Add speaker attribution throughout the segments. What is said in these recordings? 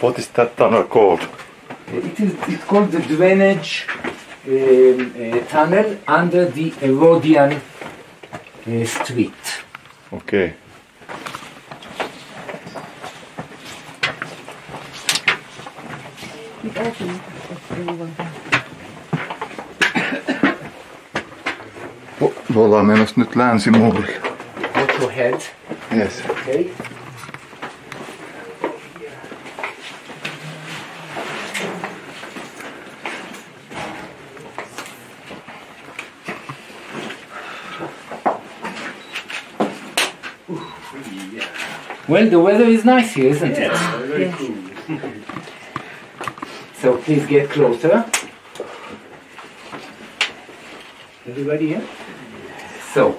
Speaker 1: What is that tunnel called?
Speaker 2: It's called the drainage tunnel under the Herodian street.
Speaker 1: Okay. Me ollaan menossa nyt Länsimuurille.
Speaker 2: Watch your head.
Speaker 1: Yes.
Speaker 2: Okay. Well, the weather is nice here, isn't it?
Speaker 3: Very cool.
Speaker 2: So please get closer. Everybody here? So,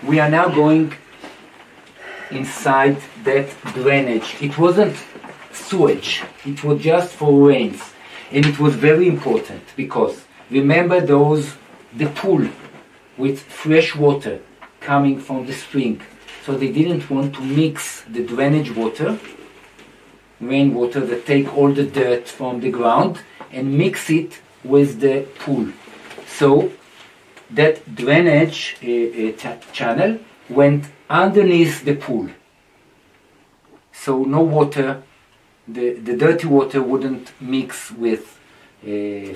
Speaker 2: we are now going inside that drainage. It wasn't sewage, it was just for rains. And it was very important because remember the pool with fresh water coming from the spring. So they didn't want to mix the drainage water, rainwater that take all the dirt from the ground and mix it with the pool. So that drainage channel went underneath the pool. So no water, the dirty water wouldn't mix with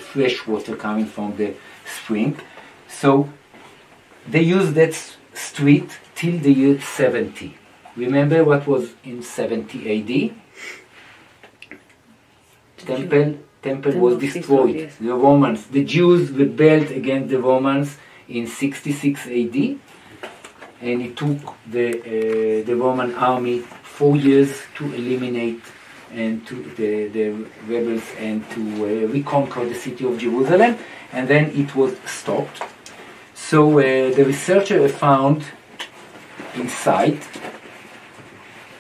Speaker 2: fresh water coming from the spring. So they used that street till the year 70. Remember what was in 70 AD? Temple was destroyed.
Speaker 3: Yes.
Speaker 2: The Romans, the Jews rebelled against the Romans in 66 AD, and it took the Roman army 4 years to eliminate and to the rebels and to reconquer the city of Jerusalem, and then it was stopped. So the researcher found inside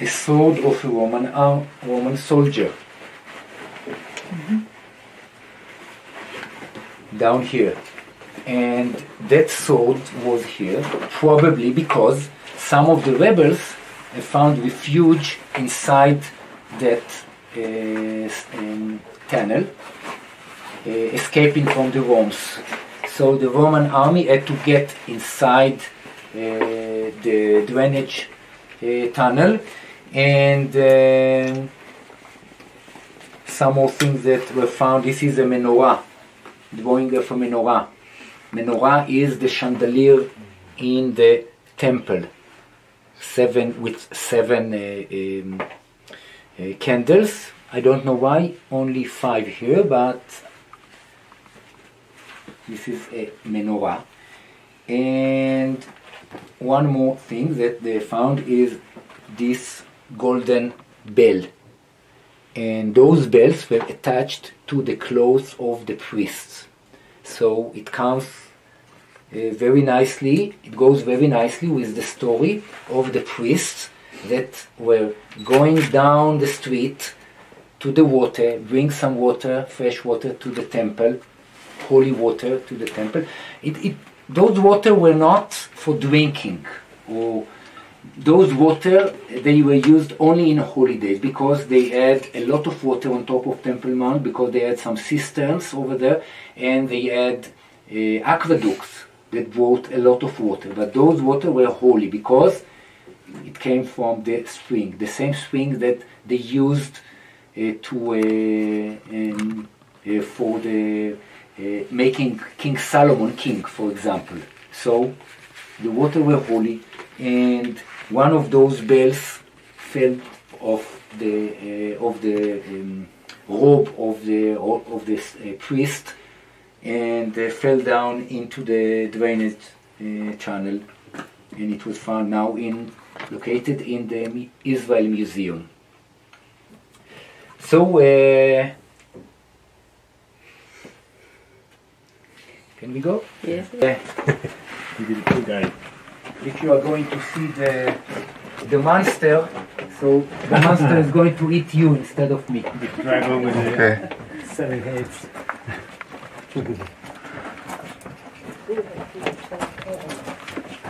Speaker 2: a sword of a Roman soldier. Down here, and that sword was here probably because some of the rebels found refuge inside that tunnel, escaping from the Romans. So the Roman army had to get inside the drainage tunnel, and some more things that were found. This is a menorah, drawing of a menorah. Menorah is the chandelier in the temple, with seven candles. I don't know why only 5 here, but this is a menorah. And one more thing that they found is this golden bell. And those bells were attached to the clothes of the priests. So it comes very nicely, it goes very nicely with the story of the priests that were going down the street to the water, bring some water, fresh water to the temple, holy water to the temple. Those water were not for drinking, or those water, they were used only in holidays because they had a lot of water on top of Temple Mount, because they had some cisterns over there, and they had aqueducts that brought a lot of water. But those water were holy because it came from the spring, the same spring that they used for the making King Solomon king, for example. So the water were holy, and one of those bells fell off the robe of the priest, and fell down into the drainage channel, and it was found now located in the Israel Museum. So can we go?
Speaker 3: Yes.
Speaker 2: If you are going to see the monster, so the monster is going to eat you instead of me.
Speaker 4: Drag over
Speaker 1: Okay.
Speaker 4: 7 heads.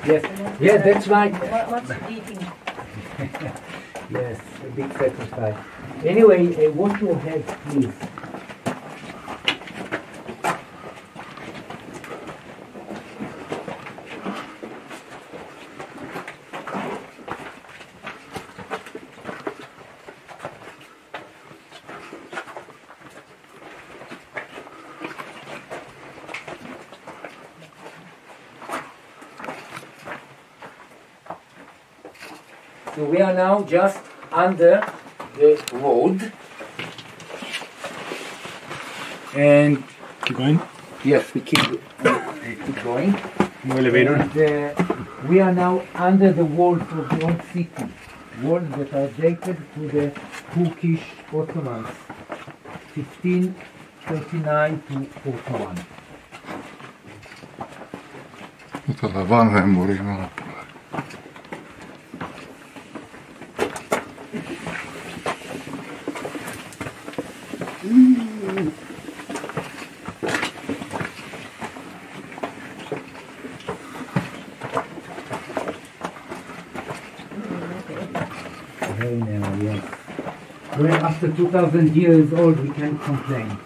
Speaker 2: Yes, yeah, that's right.
Speaker 3: What's eating?
Speaker 2: Yes, a big sacrifice. Anyway, what you have, please? So we are now just under the road, and
Speaker 4: Keep going.
Speaker 2: yes, we keep going.
Speaker 4: No elevator.
Speaker 2: And, we are now under the walls of the old city, walls that are dated to the Turkish Ottomans, 1539 to 41.
Speaker 1: Nyt ollaan vanhojen muurien alapuolella.
Speaker 2: Yes. Well, after 2,000 years old, we can't complain.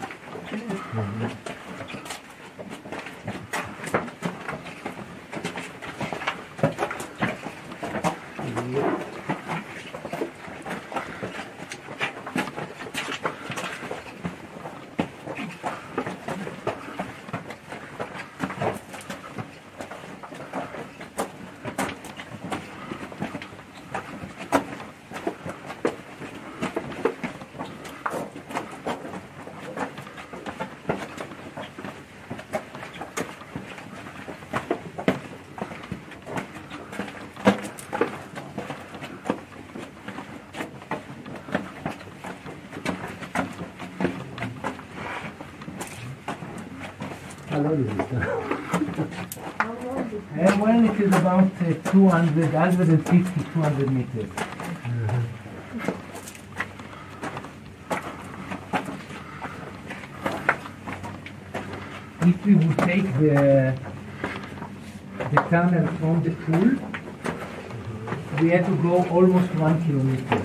Speaker 2: Well, it is about 200, 150, 200 meters. If we would take the tunnel from the pool, we had to go almost 1 kilometer.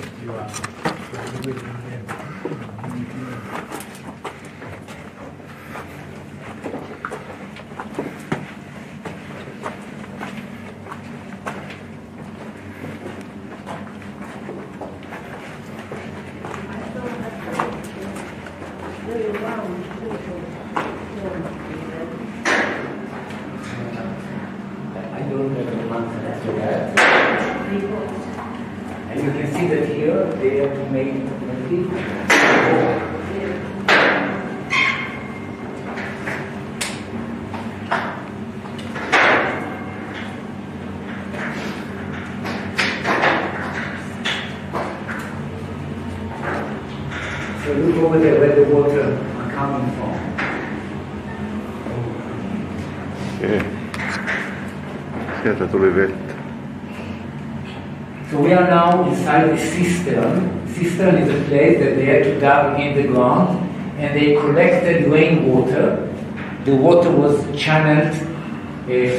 Speaker 2: And you can see that here they have made so look over there where the water are coming from.
Speaker 1: Okei. Sieltä tuli vettä.
Speaker 2: So we are now inside the cistern. Cistern is a place that they had to dig in the ground, and they collected rainwater. The water was channeled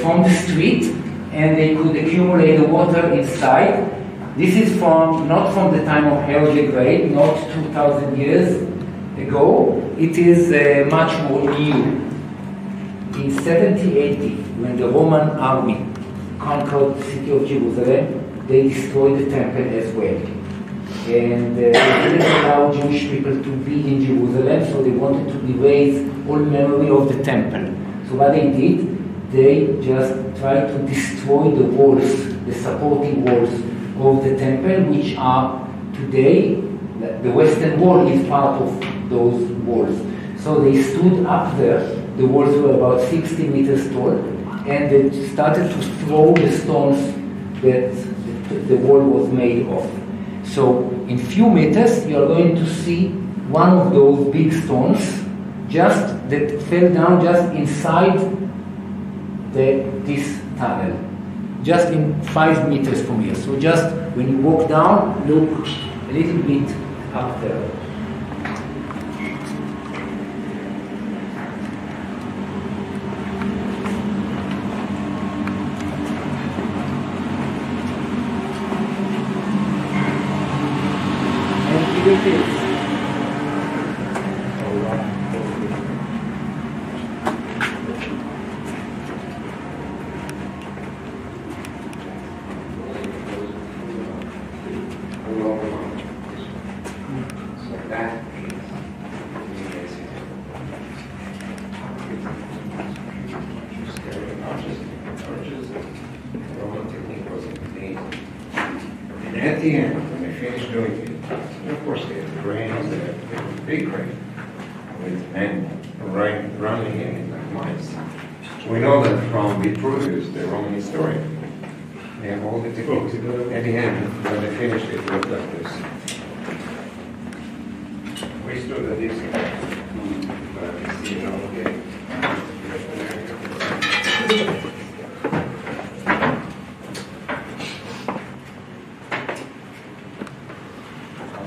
Speaker 2: from the street, and they could accumulate the water inside. This is not from the time of Herod the Great, not 2,000 years ago. It is much more new. In 70 AD, when the Roman army conquered the city of Jerusalem, they destroyed the temple as well. And they didn't allow Jewish people to be in Jerusalem, so they wanted to erase all memory of the temple. So what they did, they just tried to destroy the walls, the supporting walls of the temple, which are today, the western wall is part of those walls. So they stood up there, the walls were about 60 meters tall, and they started to throw the stones that the wall was made of. So in few meters you are going to see one of those big stones that fell down just inside this tunnel, just in 5 meters from here. So just when you walk down, look a little bit up there. And here it is. That is amazing. Roman technique was amazing. And at the end, when they finished doing it, of course they had cranes, they had a big crane with men running in it like mice. We know that from Vitruvius, the Roman historian. They have all the techniques. At the end, when they finished it, looked like this. We stood at this but you see it all again.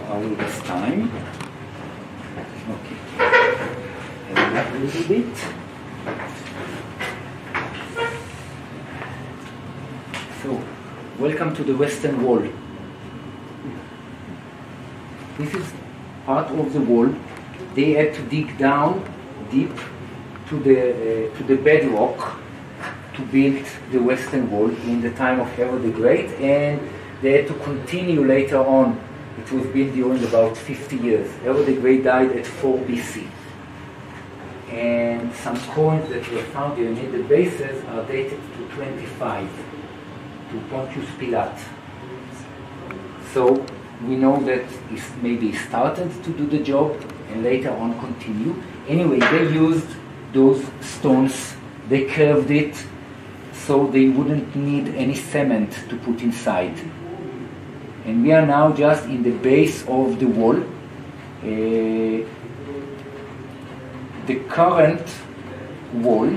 Speaker 2: How will this time? Okay. And that a little bit. So, welcome to the Western Wall. This is part of the wall. They had to dig down deep to the bedrock to build the Western Wall in the time of Herod the Great, and they had to continue later on. It was built during about 50 years. Herod the Great died at 4 BC. And some coins that were found here near the bases are dated to 25. To Pontius Pilate. So we know that he maybe started to do the job and later on continued. Anyway, they used those stones, they curved it so they wouldn't need any cement to put inside. And we are now just in the base of the wall. The current wall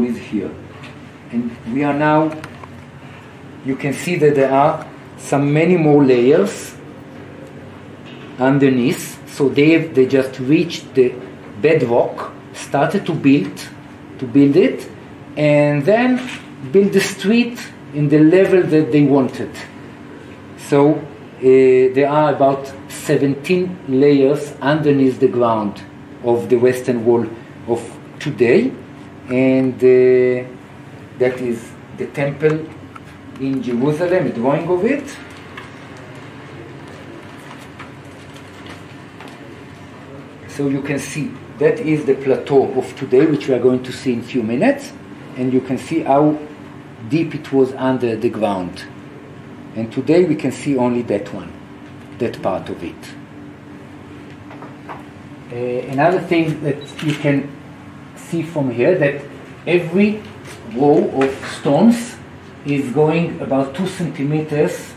Speaker 2: is here, and we are now, you can see that there are many more layers underneath, so they just reached the bedrock, started to build it, and then build the street in the level that they wanted. So there are about 17 layers underneath the ground of the Western Wall of today. And that is the temple in Jerusalem, a drawing of it. So you can see that is the plateau of today, which we are going to see in a few minutes. And you can see how deep it was under the ground. And today we can see only that one, that part of it. Another thing that you can see from here, that every row of stones is going about 2 centimeters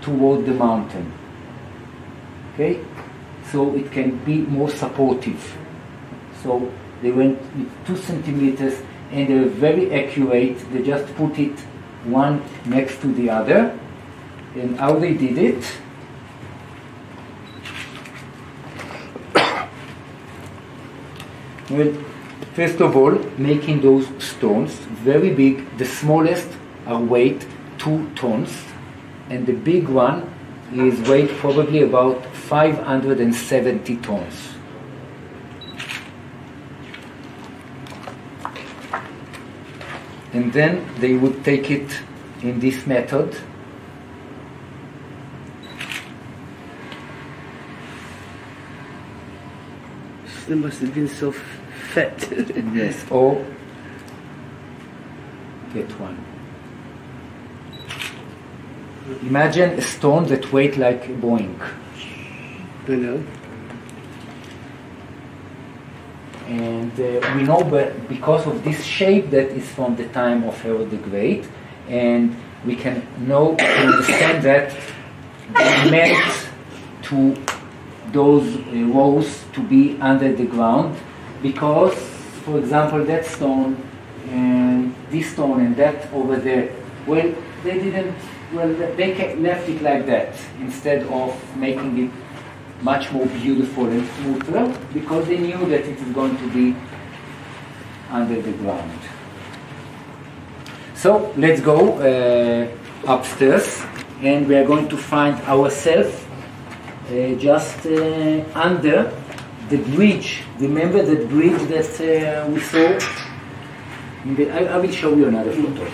Speaker 2: toward the mountain. Okay, so it can be more supportive. So they went with 2 centimeters, and they were very accurate. They just put it one next to the other. And how they did it? Well, first of all, making those stones very big. The smallest are weight 2 tons, and the big one is weight probably about 570 tons. And then they would take it in this method.
Speaker 3: They must have been so fat.
Speaker 2: Yes, or get one. Imagine a stone that weighs like a Boeing.
Speaker 3: I know.
Speaker 2: And we know because of this shape that is from the time of Herod the Great, and we can understand that they meant to those rows to be under the ground, because, for example, that stone and this stone and that over there, well, they didn't. Well, they left it like that instead of making it much more beautiful and smoother, because they knew that it is going to be under the ground. So let's go upstairs, and we are going to find ourselves just under the bridge. Remember that bridge that we saw? I will show you another photo.